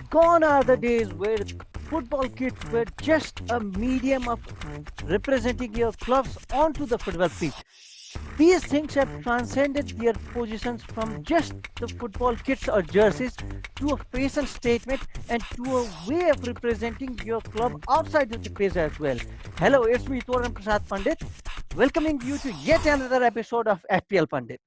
Gone are the days where football kits were just a medium of representing your clubs onto the football pitch. These things have transcended their positions from just the football kits or jerseys to a fashion statement and to a way of representing your club outside of the pitch as well. Hello, it's me, Toran Prasad Pandit, welcoming you to yet another episode of FPL Pundit.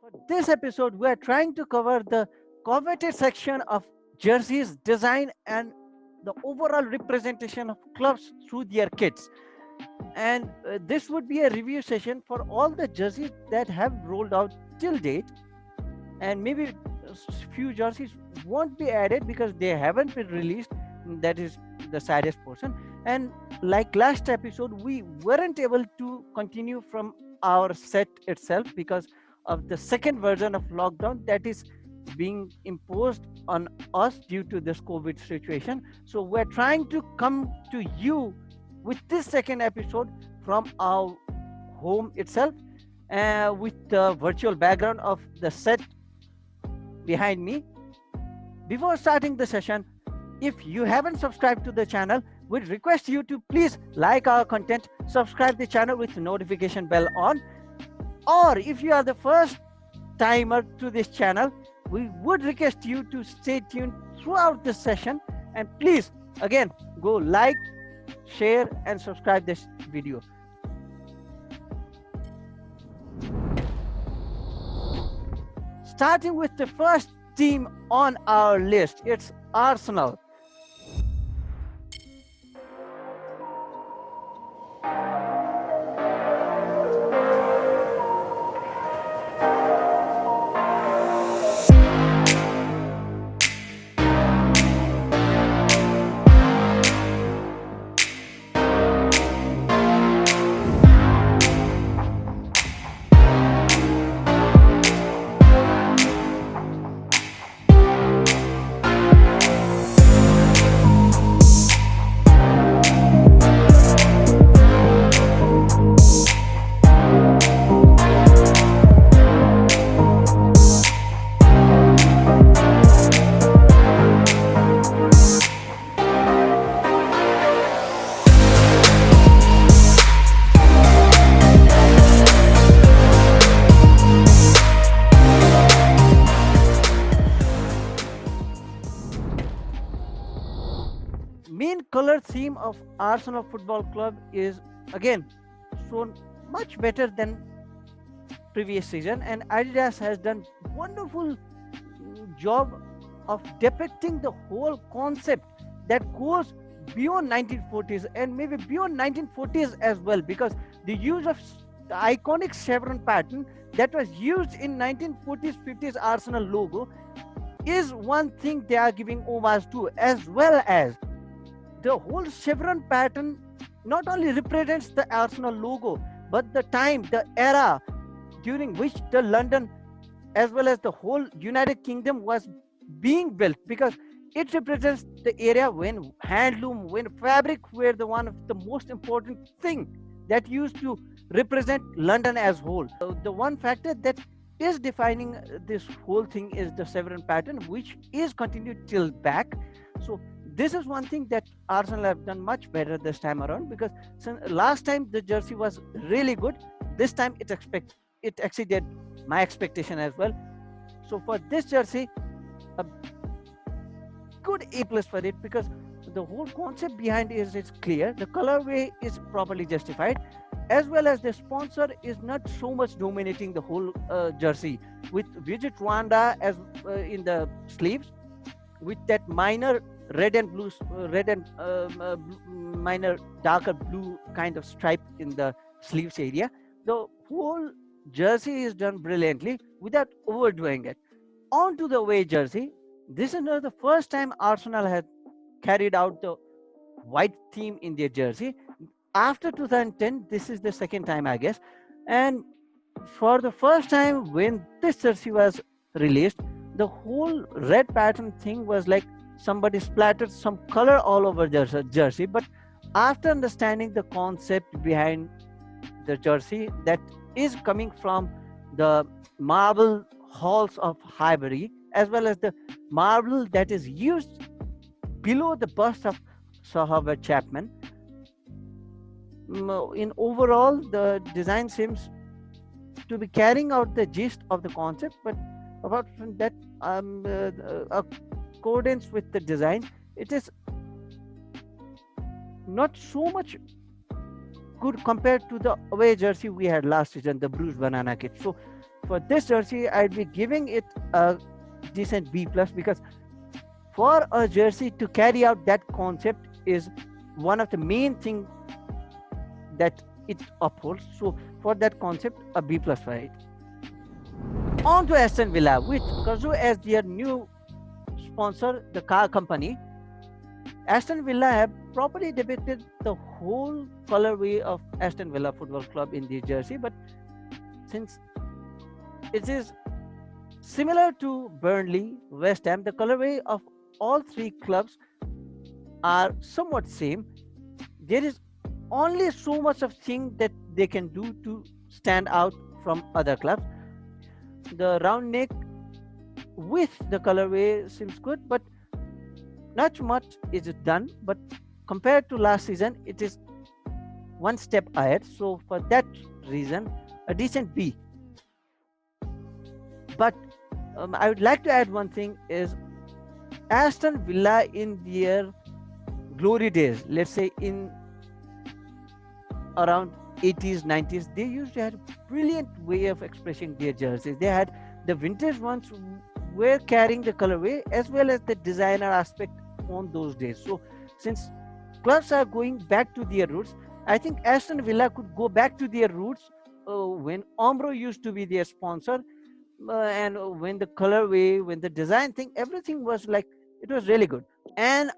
For this episode, we are trying to cover the coveted section of jerseys, design, and the overall representation of clubs through their kits. And this would be a review session for all the jerseys that have rolled out till date, and maybe few jerseys won't be added because they haven't been released. That is the saddest portion. And like last episode, we weren't able to continue from our set itself because of the second version of lockdown that is being imposed on us due to this COVID situation. So we're trying to come to you with this second episode from our home itself, with the virtual background of the set behind me. Before starting the session, if you haven't subscribed to the channel, we'd request you to please like our content, subscribe the channel with the notification bell on, or if you are the first timer to this channel, we would request you to stay tuned throughout this session, and please again go like, share and subscribe this video. Starting with the first team on our list, it's Arsenal. Main color theme of Arsenal Football Club is again shown much better than previous season, and Adidas has done wonderful job of depicting the whole concept that goes beyond 1940s and maybe beyond 1940s as well, because the use of the iconic chevron pattern that was used in 1940s 50s Arsenal logo is one thing they are giving homage to, as well as the whole chevron pattern not only represents the Arsenal logo, but the time, the era during which the London as well as the whole United Kingdom was being built, because it represents the area when handloom, when fabric were the one of the most important thing that used to represent London as whole. So the one factor that is defining this whole thing is the chevron pattern, which is continued till back. So this is one thing that Arsenal have done much better this time around, because last time the jersey was really good. This time it exceeded my expectation as well. So for this jersey, a good A+ for it, because the whole concept behind it is clear, the colorway is properly justified, as well as the sponsor is not so much dominating the whole jersey, with Visit Rwanda as in the sleeves, with that minor red and blue, minor darker blue kind of stripe in the sleeves area. The whole jersey is done brilliantly without overdoing it. On to the away jersey. This is not the first time Arsenal has carried out the white theme in their jersey. after 2010, this is the second time, I guess. And for the first time, when this jersey was released, the whole red pattern thing was like somebody splattered some color all over the jersey. But after understanding the concept behind the jersey that is coming from the marble halls of Highbury, as well as the marble that is used below the bust of Sir Howard Chapman, in overall, the design seems to be carrying out the gist of the concept, but apart from that, accordance with the design, it is not so much good compared to the away jersey we had last season, the bruised banana kit. So for this jersey, I'd be giving it a decent B plus, because for a jersey to carry out that concept is one of the main things that it upholds. So for that concept, a B plus for it. On to Aston Villa, with Kazoo as their new sponsor, the car company. Aston Villa have properly depicted the whole colorway of Aston Villa Football Club in the jersey, but since it is similar to Burnley, Westham, the colorway of all three clubs are somewhat same. There is only so much of thing that they can do to stand out from other clubs. The round neck with the colorway seems good, but not much is done. But compared to last season, it is one step ahead. So for that reason, a decent B. But I would like to add one thing is Aston Villa in their glory days, let's say in around 80s, 90s, they used to have a brilliant way of expressing their jerseys. They had the vintage ones were carrying the colorway as well as the designer aspect on those days. So since clubs are going back to their roots, I think Aston Villa could go back to their roots when Umbro used to be their sponsor, and when the colorway, when the design thing, everything was like, it was really good. And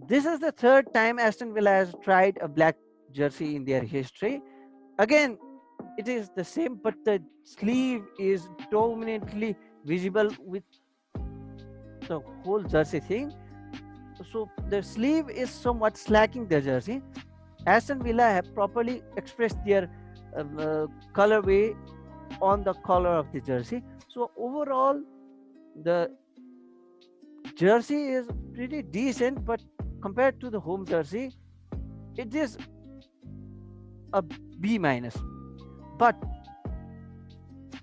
this is the third time Aston Villa has tried a black jersey in their history. Again, it is the same, but the sleeve is dominantly visible with the whole jersey thing. So the sleeve is somewhat slacking the jersey. Aston Villa have properly expressed their colorway on the collar of the jersey. So overall, the jersey is pretty decent, but compared to the home jersey, it is a B minus. But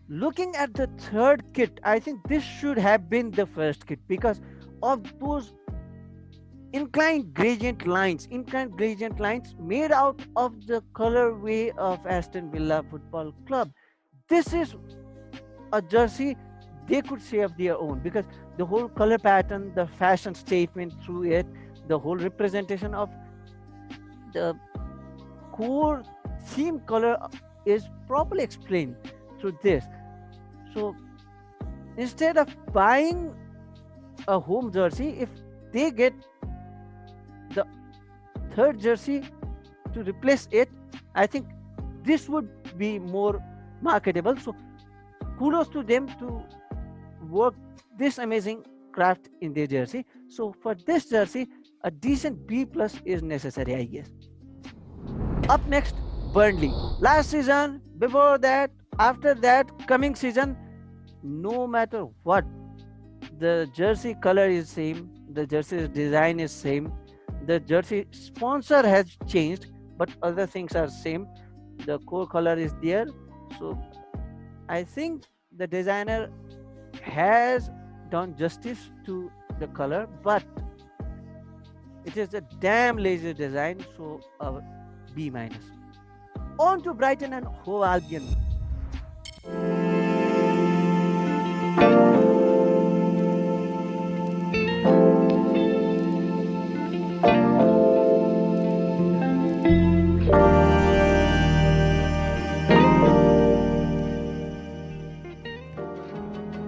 looking at the third kit, I think this should have been the first kit because of those inclined gradient lines made out of the colorway of Aston Villa Football Club. This is a jersey they could say of their own, because the whole color pattern, the fashion statement through it, the whole representation of the core theme color is properly explained through this. So instead of buying a home jersey, if they get the third jersey to replace it, I think this would be more marketable. So kudos to them to work this amazing craft in their jersey. So for this jersey, a decent B plus is necessary, I guess. Up next, Burnley. Last season, before that, after that, coming season, no matter what, the jersey color is same, the jersey design is same, the jersey sponsor has changed, but other things are same. The core color is there. So I think the designer has done justice to the color, but it is a damn lazy design, so a B minus. On to Brighton and Hove Albion.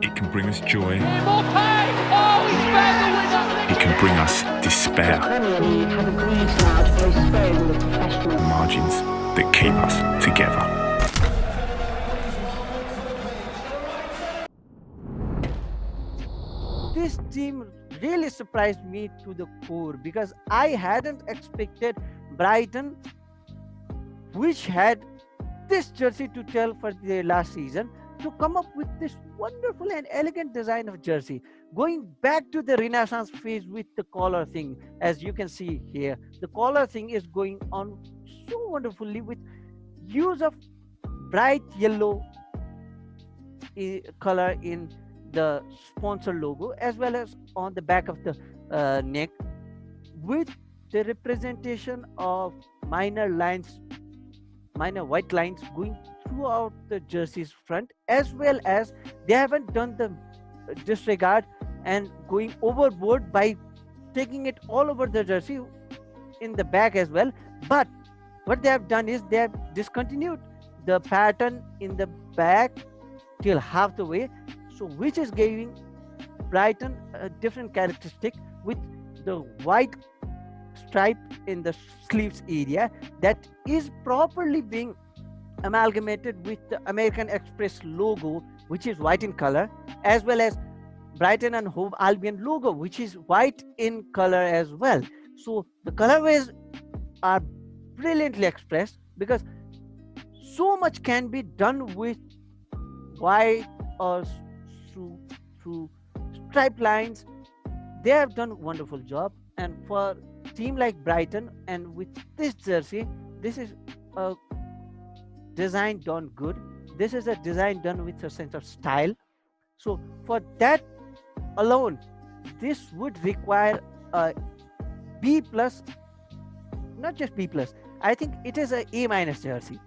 It can bring us joy. It can bring us despair. Margins that keep us together. This team really surprised me to the core because I hadn't expected Brighton, which had this jersey to tell for the last season, to come up with this wonderful and elegant design of jersey, going back to the Renaissance phase with the collar thing. As you can see here, the collar thing is going on so wonderfully with use of bright yellow color in the sponsor logo, as well as on the back of the neck, with the representation of minor white lines going throughout the jersey's front, as well as they haven't done the disregard and going overboard by taking it all over the jersey in the back as well. But what they have done is they have discontinued the pattern in the back till half the way, so which is giving Brighton a different characteristic with the white stripe in the sleeves area that is properly being amalgamated with the American Express logo, which is white in color, as well as Brighton and Hove Albion logo, which is white in color as well. So the colorways are brilliantly expressed because so much can be done with white or through striped lines. They have done a wonderful job, and for a team like Brighton, and with this jersey, this is a design done good. This is a design done with a sense of style. So for that alone, this would require a B plus, not just B plus. I think it is a A minus jersey.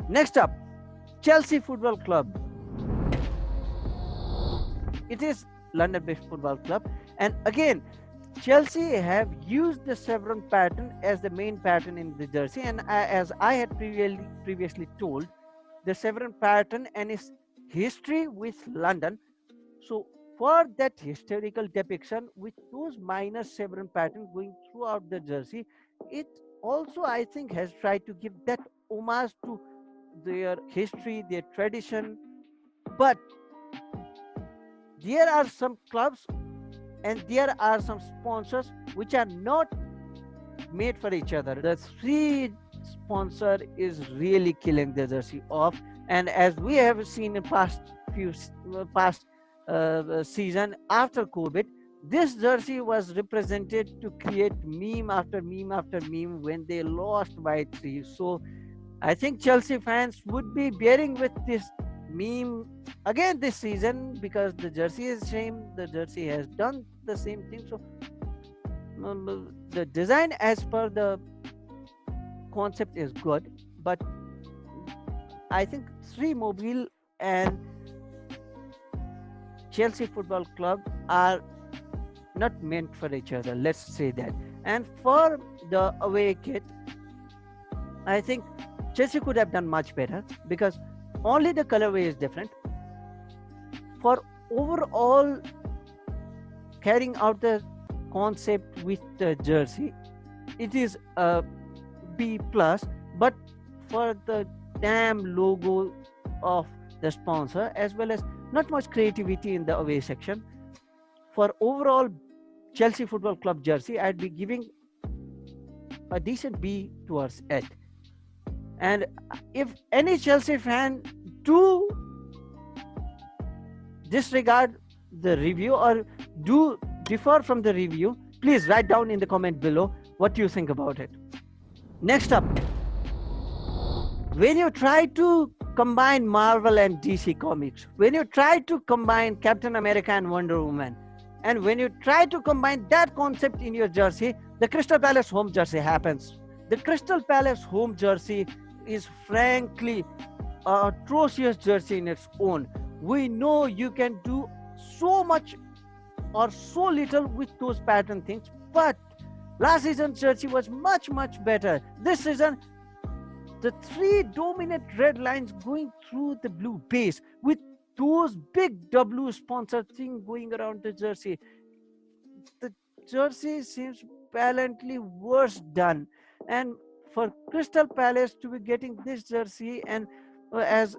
Next up, Chelsea Football Club. It is London-based football club, and again, Chelsea have used the chevron pattern as the main pattern in the jersey, and as I had previously told, the chevron pattern and its history with London. So for that historical depiction with those minor chevron pattern going throughout the jersey, it also, I think, has tried to give that homage to their history, their tradition. But there are some clubs and there are some sponsors which are not made for each other. The three sponsor is really killing the jersey off, and as we have seen in past season after COVID, this jersey was represented to create meme after meme after meme when they lost by 3. So I think Chelsea fans would be bearing with this meme again this season because the jersey is same. The jersey has done the same thing. So the design as per the concept is good, but I think Sri Mobile and Chelsea Football Club are not meant for each other, let's say that. And for the away kit, I think Chelsea could have done much better because only the colorway is different. For overall carrying out the concept with the jersey, it is a B plus, but for the damn logo of the sponsor, as well as not much creativity in the away section, for overall Chelsea Football Club jersey, I'd be giving a decent B towards it. And if any Chelsea fan do disregard the review or do differ from the review, please write down in the comment below what you think about it. Next up, when you try to combine Marvel and DC Comics, when you try to combine Captain America and Wonder Woman, and when you try to combine that concept in your jersey, the Crystal Palace home jersey happens. The Crystal Palace home jersey is frankly an atrocious jersey in its own. We know you can do so much or so little with those pattern things, but last season's jersey was much better. This season, the 3 dominant red lines going through the blue base with those big W sponsor thing going around the jersey. The jersey seems valiantly worse done. And for Crystal Palace to be getting this jersey, and as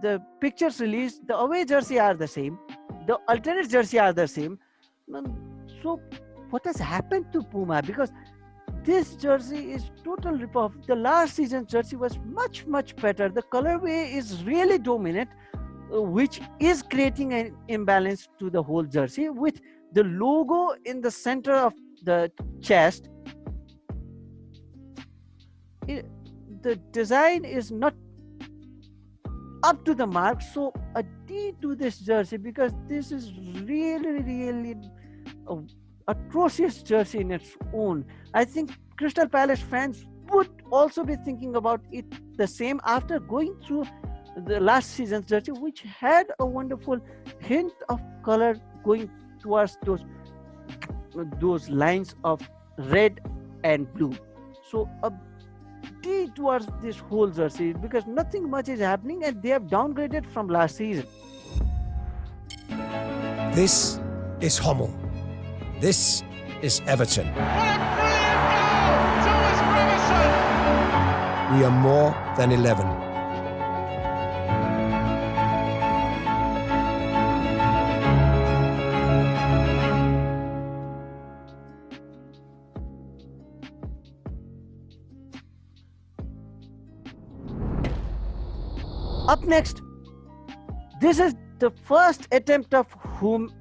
the pictures released, the away jersey are the same, the alternate jersey are the same. So what has happened to Puma? Because this jersey is total ripoff. The last season's jersey was much better. The colorway is really dominant, which is creating an imbalance to the whole jersey, with the logo in the center of the chest. The design is not up to the mark. So a D to this jersey, because this is really a atrocious jersey in its own. I think Crystal Palace fans would also be thinking about it the same after going through the last season's jersey, which had a wonderful hint of color going towards those lines of red and blue. So a D towards this whole jersey, because nothing much is happening, and they have downgraded from last season. This is Hummel. This is Everton. What a brilliant goal! Thomas Gravison! We are more than 11. Up next, this is the first attempt of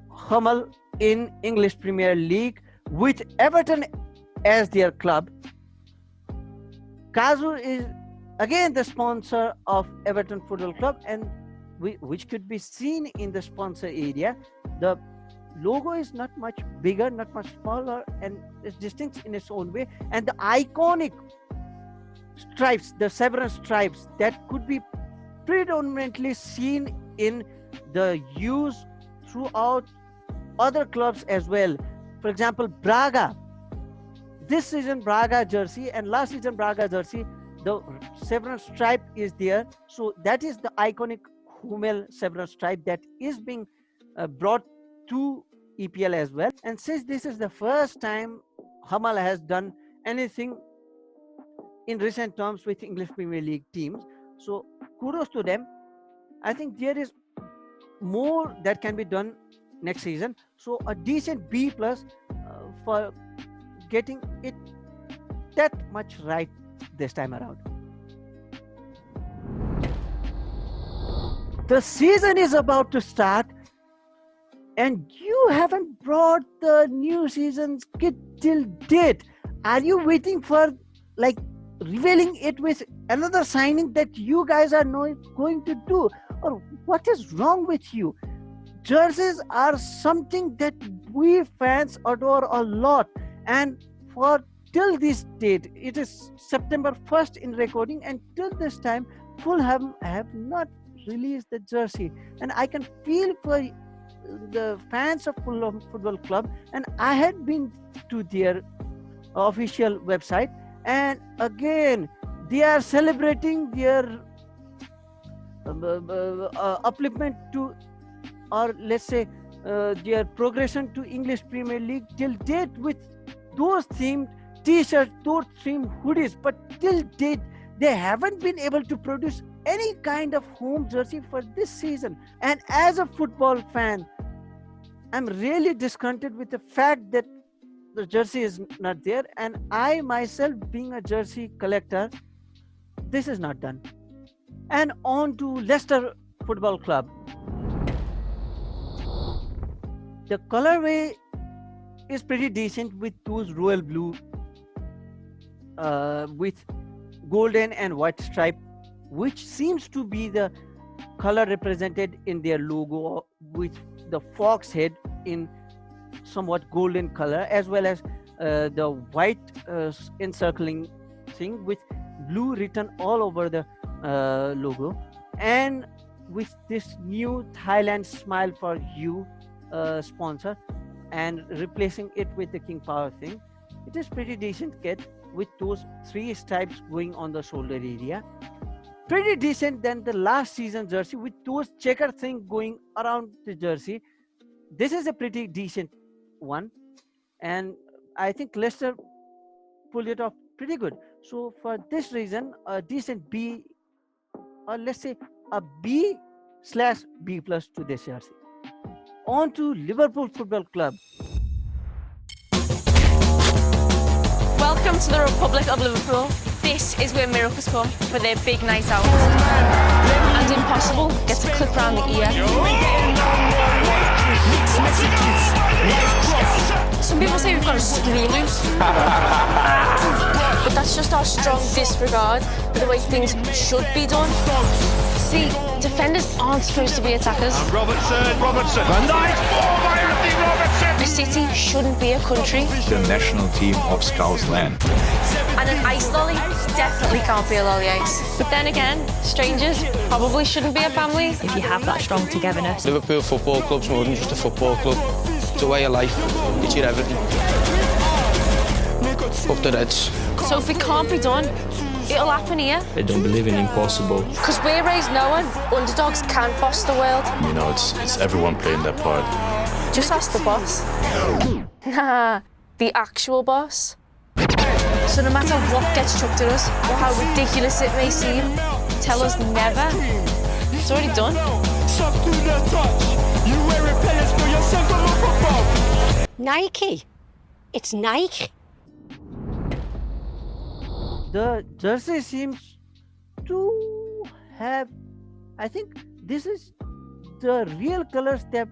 Hummel in English Premier League with Everton as their club. Kazu is again the sponsor of Everton Football Club, and which could be seen in the sponsor area. The logo is not much bigger, not much smaller, and it's distinct in its own way. And the iconic stripes, the several stripes, that could be predominantly seen in the use throughout other clubs as well. For example, Braga. This season Braga jersey and last season Braga jersey, the several stripe is there. So that is the iconic Hummel several stripe that is being brought to EPL as well. And since this is the first time Hummel has done anything in recent terms with English Premier League teams, so kudos to them. I think there is more that can be done next season. So a decent B plus for getting it that much right this time around. The season is about to start, and you haven't brought the new season's kit till date. Are you waiting for like revealing it with another signing that you guys are going to do, or what is wrong with you? Jerseys are something that we fans adore a lot, and for till this date, it is September 1st in recording, and till this time Fulham have not released the jersey, and I can feel for the fans of Fulham Football Club. And I had been to their official website, and again they are celebrating their upliftment to, or let's say their progression to English Premier League till date with those themed t-shirts, those themed hoodies. But till date they haven't been able to produce any kind of home jersey for this season. And as a football fan, I'm really discontented with the fact that the jersey is not there, and I myself being a jersey collector, this is not done. And on to Leicester Football Club. The colorway is pretty decent with those royal blue with golden and white stripe, which seems to be the color represented in their logo, with the fox head in somewhat golden color, as well as the white encircling thing with blue written all over the logo, and with this new Thailand Smile for You sponsor, and replacing it with the King Power thing. It is pretty decent kit with those 3 stripes going on the shoulder area. Pretty decent than the last season jersey with those checker thing going around the jersey. This is a pretty decent one, and I think Leicester pulled it off pretty good. So for this reason, a decent B, or let's say a B/B plus to this jersey. On to Liverpool Football Club. Welcome to the Republic of Liverpool. This is where miracles come for their big night out. And Impossible gets a clip round the ear. Some people say we've got a screw loose. But that's just our strong disregard for the way things should be done. See, defenders aren't supposed to be attackers. Robertson. A nice ball by Anthony Robertson. A city shouldn't be a country. The national team of Scouse land. And an ice lolly definitely can't be a lolly ice. But then again, strangers probably shouldn't be a family if you have that strong togetherness. Liverpool Football Club's more than just a football club. It's a way of life. It's your everything. Up the Reds. So if it can't be done, it'll happen here. They don't believe in impossible. Because we're raised knowing underdogs can boss the world. You know, it's everyone playing their part. Just ask the boss. Nah, the actual boss. So no matter what gets chucked at us, or how ridiculous it may seem, tell us never. It's already done. Nike. It's Nike. The jersey seems to have, I think this is the real colors that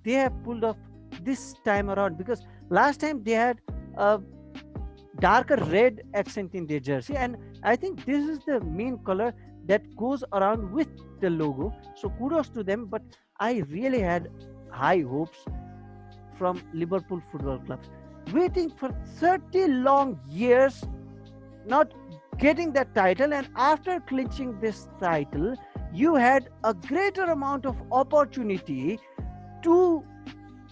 they have pulled off this time around, because last time they had a darker red accent in their jersey, and I think this is the main color that goes around with the logo. So kudos to them, but I really had high hopes from Liverpool Football Club. Waiting for 30 long years, not getting that title, and after clinching this title, you had a greater amount of opportunity to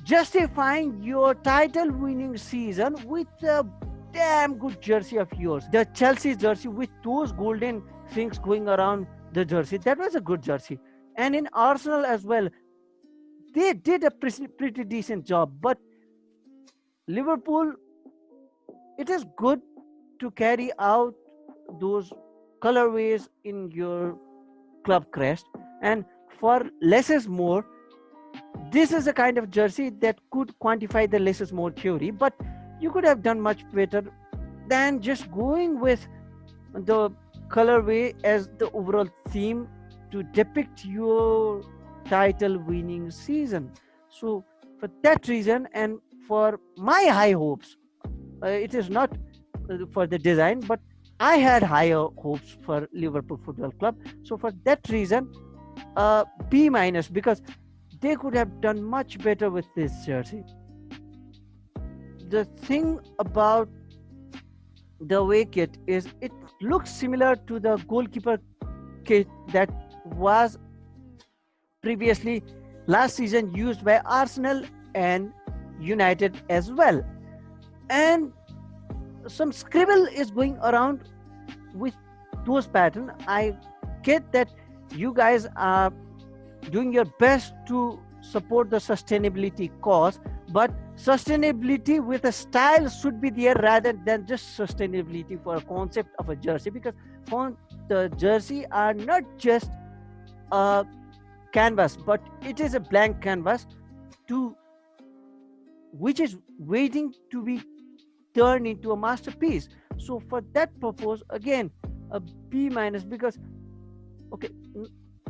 justifying your title winning season with a damn good jersey of yours. The Chelsea jersey with those golden things going around the jersey, that was a good jersey. And in Arsenal as well, they did a pretty decent job. But Liverpool, it is good to carry out those colorways in your club crest, and for less is more, this is a kind of jersey that could quantify the less is more theory, but you could have done much better than just going with the colorway as the overall theme to depict your title winning season. So for that reason, and for my high hopes, it is not for the design, but I had higher hopes for Liverpool Football Club. So for that reason, B minus, because they could have done much better with this jersey. The thing about the away kit is it looks similar to the goalkeeper kit that was previously last season used by Arsenal and United as well. And some scribble is going around with those patterns. I get that you guys are doing your best to support the sustainability cause, but sustainability with a style should be there rather than just sustainability for a concept of a jersey, because the jersey are not just a canvas, but it is a blank canvas which is waiting to be turned into a masterpiece. So for that purpose, again, a B minus, because okay,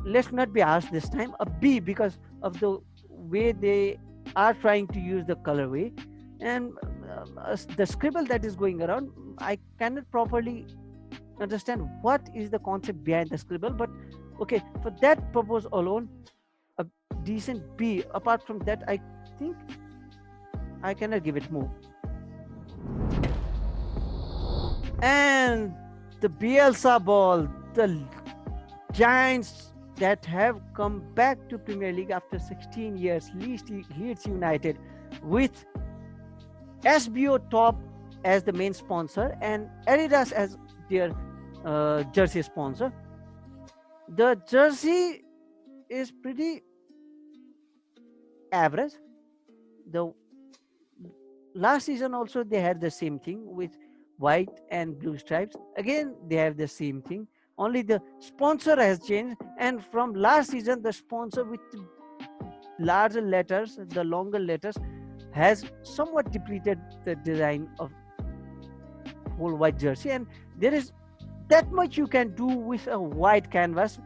let's not be asked this time, a B because of the way they are trying to use the colorway, and the scribble that is going around, I cannot properly understand what is the concept behind the scribble, but okay, for that purpose alone, a decent B. Apart from that, I think I cannot give it more. And the Bielsa ball, the Giants that have come back to Premier League after 16 years, Leeds United, with SBO Top as the main sponsor and Adidas as their jersey sponsor. The jersey is pretty average. The last season also they had the same thing with white and blue stripes. Again, they have the same thing. Only the sponsor has changed, and from last season, the sponsor with larger letters, the longer letters, has somewhat depleted the design of whole white jersey, and there is that much you can do with a white canvas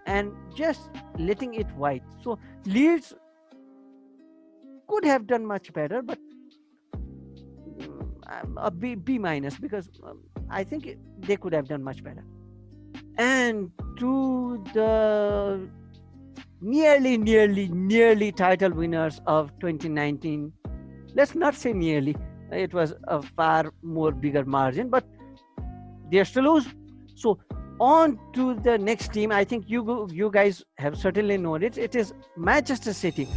and just letting it white. So Leeds could have done much better, but a B minus, because I think they could have done much better. And to the nearly title winners of 2019, let's not say nearly, it was a far more bigger margin, but they're still lose. So on to the next team. I think you guys have certainly known it. It is Manchester City.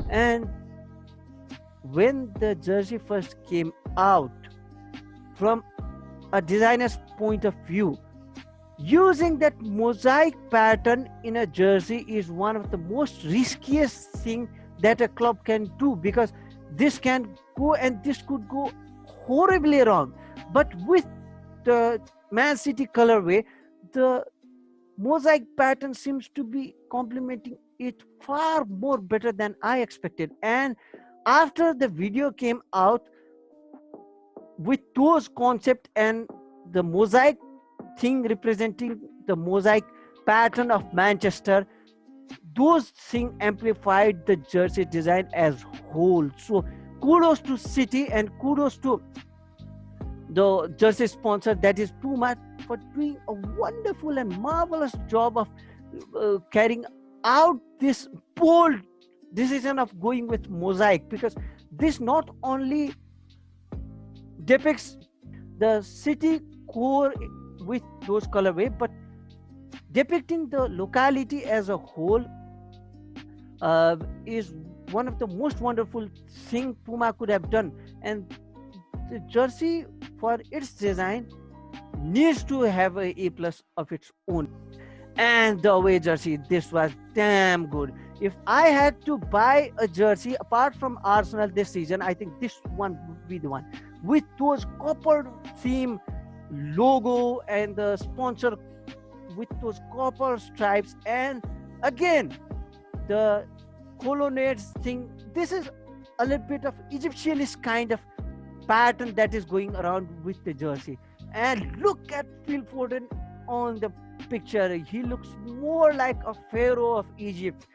And when the jersey first came out, from a designer's point of view, using that mosaic pattern in a jersey is one of the most riskiest thing that a club can do, because this can go and this could go horribly wrong. But with the Man City colorway, the mosaic pattern seems to be complementing it far more better than I expected. And after the video came out with those concept and the mosaic thing representing the mosaic pattern of Manchester, those things amplified the jersey design as whole. So kudos to City and kudos to the jersey sponsor, that is Puma, for doing a wonderful and marvelous job of carrying out this bold decision of going with mosaic, because this not only depicts the city core with those colorway, but depicting the locality as a whole is one of the most wonderful thing Puma could have done. And the jersey, for its design, needs to have a A+ of its own. And the away jersey, this was damn good. If I had to buy a jersey apart from Arsenal this season, I think this one would be the one, with those copper theme logo and the sponsor with those copper stripes, and again the colonnades thing. This is a little bit of Egyptianist kind of pattern that is going around with the jersey. And look at Phil Foden on the picture. He looks more like a pharaoh of Egypt.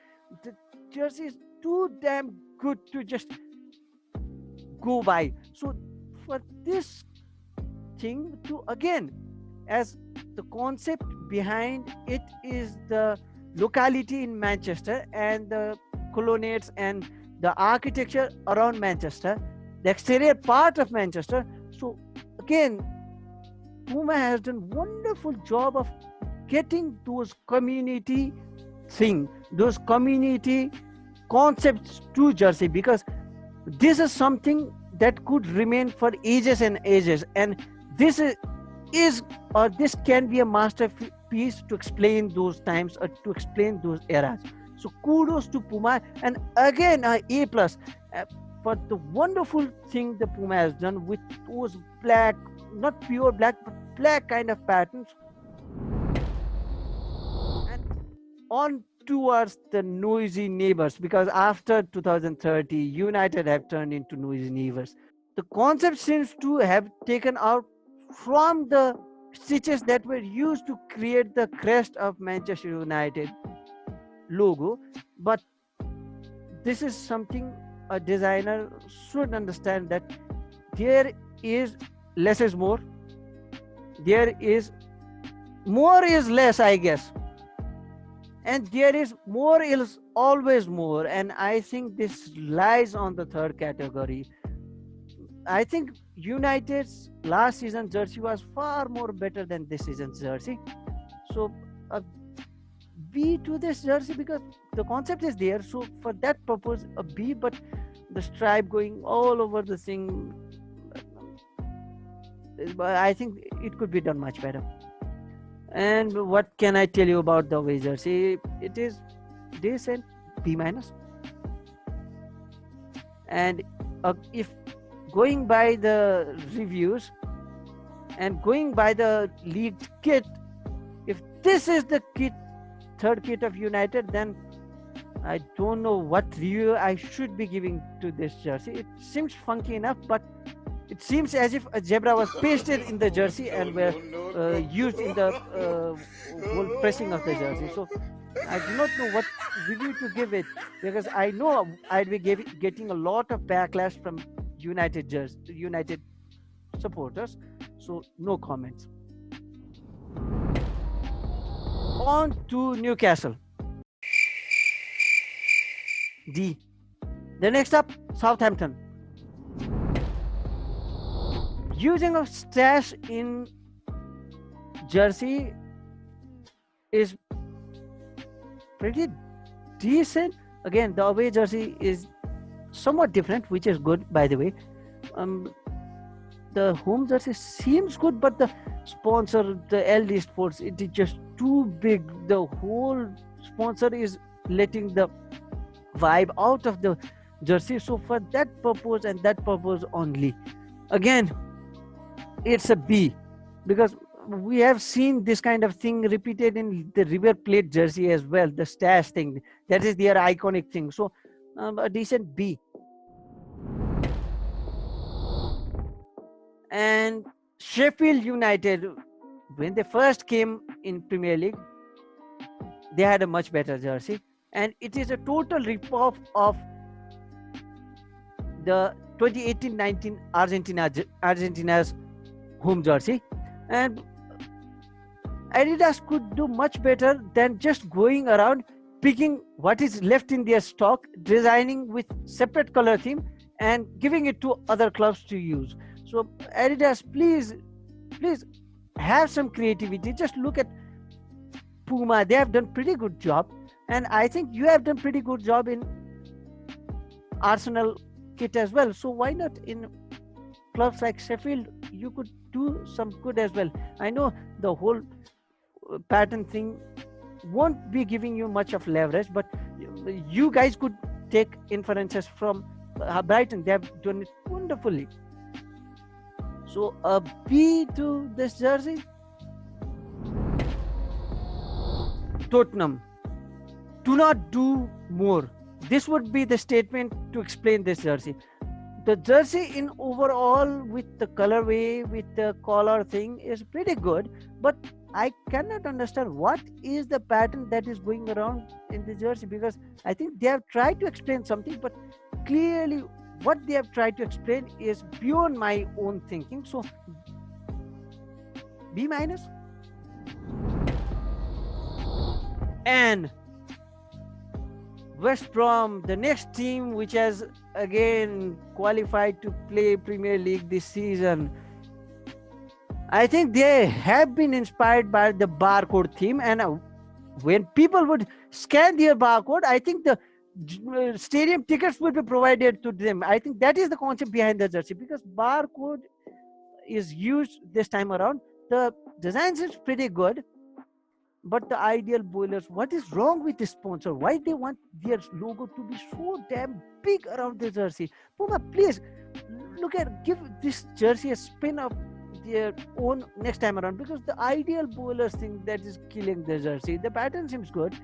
The jersey is too damn good to just go by. So for this thing to, again, as the concept behind it is the locality in Manchester and the colonnades and the architecture around Manchester, the exterior part of Manchester. So again, Puma has done wonderful job of getting those community thing, those community concepts to jersey, because this is something that could remain for ages and ages, and this is or this can be a masterpiece to explain those times or to explain those eras. So kudos to Puma, and again a A+ for the wonderful thing the Puma has done with those black, not pure black, but black kind of patterns. And on towards the noisy neighbors, because after 2030, United have turned into noisy neighbors. The concept seems to have taken out from the stitches that were used to create the crest of Manchester United logo, but this is something a designer should understand, that there is less is more, there is more is less, I guess, and there is more is always more, and I think this lies on the third category. I think United's last season jersey was far more better than this season's jersey, so a B to this jersey, because the concept is there, so for that purpose a B, but the stripe going all over the thing, I think it could be done much better. And what can I tell you about the away jersey? It is decent, B minus. And if going by the reviews and going by the leaked kit, if this is the third kit of United, then I don't know what review I should be giving to this jersey. It seems funky enough, but it seems as if a zebra was pasted in the jersey and were used in the whole pressing of the jersey. So I do not know what review to give it, because I know I'd be getting a lot of backlash from United supporters. So no comments. On to Newcastle. D. The next up, Southampton. Using a stash in jersey is pretty decent. Again, the away jersey is somewhat different, which is good, by the way. The home jersey seems good, but the sponsor, the LD Sports, it is just too big. The whole sponsor is letting the vibe out of the jersey. So for that purpose and that purpose only, again, it's a B, because we have seen this kind of thing repeated in the River Plate jersey as well, the stash thing. That is their iconic thing. So a decent B. And Sheffield United, when they first came in Premier League, they had a much better jersey, and it is a total rip-off of the 2018-19 Argentina's home jersey, and Adidas could do much better than just going around picking what is left in their stock, designing with separate color theme and giving it to other clubs to use. So Adidas, please have some creativity. Just look at Puma, they have done pretty good job, and I think you have done pretty good job in Arsenal kit as well. So why not in clubs like Sheffield? You could do some good as well. I know the whole pattern thing won't be giving you much of leverage, but you guys could take inferences from Brighton. They have done it wonderfully. So a B to this jersey. Tottenham, do not do more. This would be the statement to explain this jersey. The jersey in overall, with the colorway, with the collar thing, is pretty good, but I cannot understand what is the pattern that is going around in the jersey, because I think they have tried to explain something, but clearly what they have tried to explain is beyond my own thinking. So B minus. And West Brom, the next team which has again qualified to play Premier League this season. I think they have been inspired by the barcode theme, and when people would scan their barcode, I think the stadium tickets will be provided to them. I think that is the concept behind the jersey, because barcode is used this time around. The design is pretty good, but the ideal boilers, what is wrong with the sponsor? Why they want their logo to be so damn big around the jersey? Puma, please give this jersey a spin of their own next time around, because the ideal boilers thing that is killing the jersey. The pattern seems good,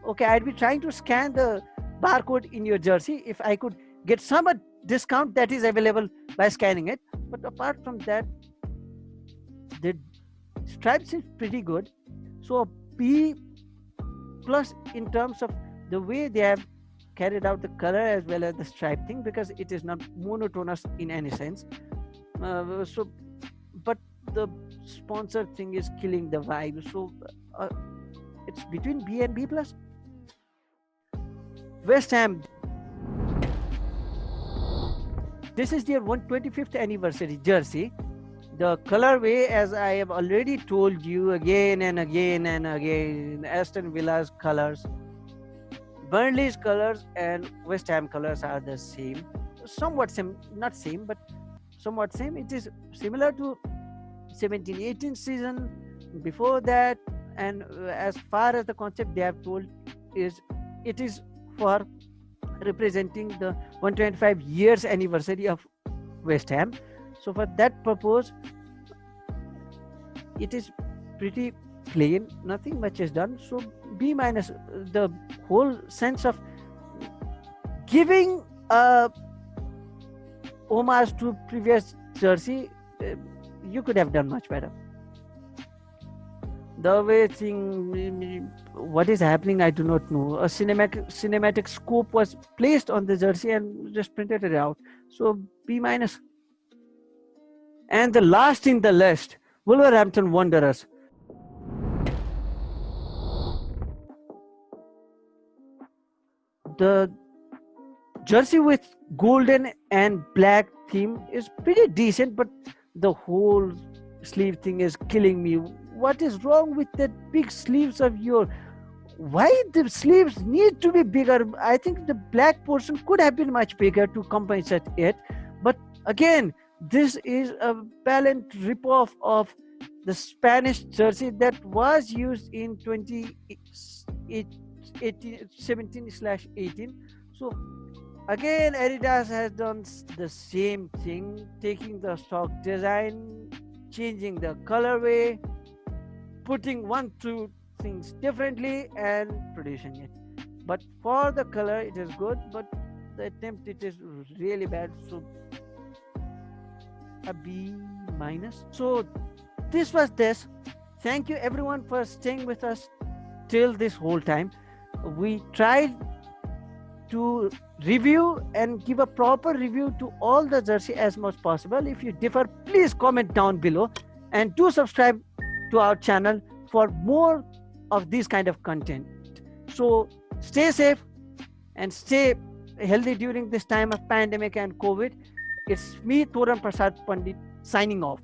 okay, I'd be trying to scan the barcode in your jersey if I could get some discount that is available by scanning it. But apart from that, the stripe seems pretty good. So B plus in terms of the way they have carried out the color as well as the stripe thing, because it is not monotonous in any sense. But the sponsor thing is killing the vibe. So it's between B and B plus. West Ham. This is their 125th anniversary jersey. The colorway, as I have already told you again and again and again, Aston Villa's colors, Burnley's colors and West Ham colors are the same. Somewhat same, not same, but somewhat same. It is similar to 17-18 season, before that, and as far as the concept they have told is, it is for representing the 125 years anniversary of West Ham. So for that purpose, it is pretty plain, nothing much is done. So B minus. The whole sense of giving a homage to previous jersey, you could have done much better. The way thing, what is happening, I do not know. A cinematic scope was placed on the jersey and just printed it out. So B minus. And the last in the list, Wolverhampton Wanderers. The jersey with golden and black theme is pretty decent, but the whole sleeve thing is killing me. What is wrong with that big sleeves of your? Why the sleeves need to be bigger? I think the black portion could have been much bigger to compensate it. But again, this is a balanced ripoff of the Spanish jersey that was used in 17/18. So again, Adidas has done the same thing, taking the stock design, changing the colorway, putting 1-2 things differently and producing it. But for the color, it is good, but the attempt, it is really bad. So a B minus. So this was this. Thank you everyone for staying with us till this whole time. We tried to review and give a proper review to all the jersey as much possible. If you differ, please comment down below and do subscribe to our channel for more of this kind of content. So stay safe and stay healthy during this time of pandemic and COVID. It's me, Toran Prasad Pandit, signing off.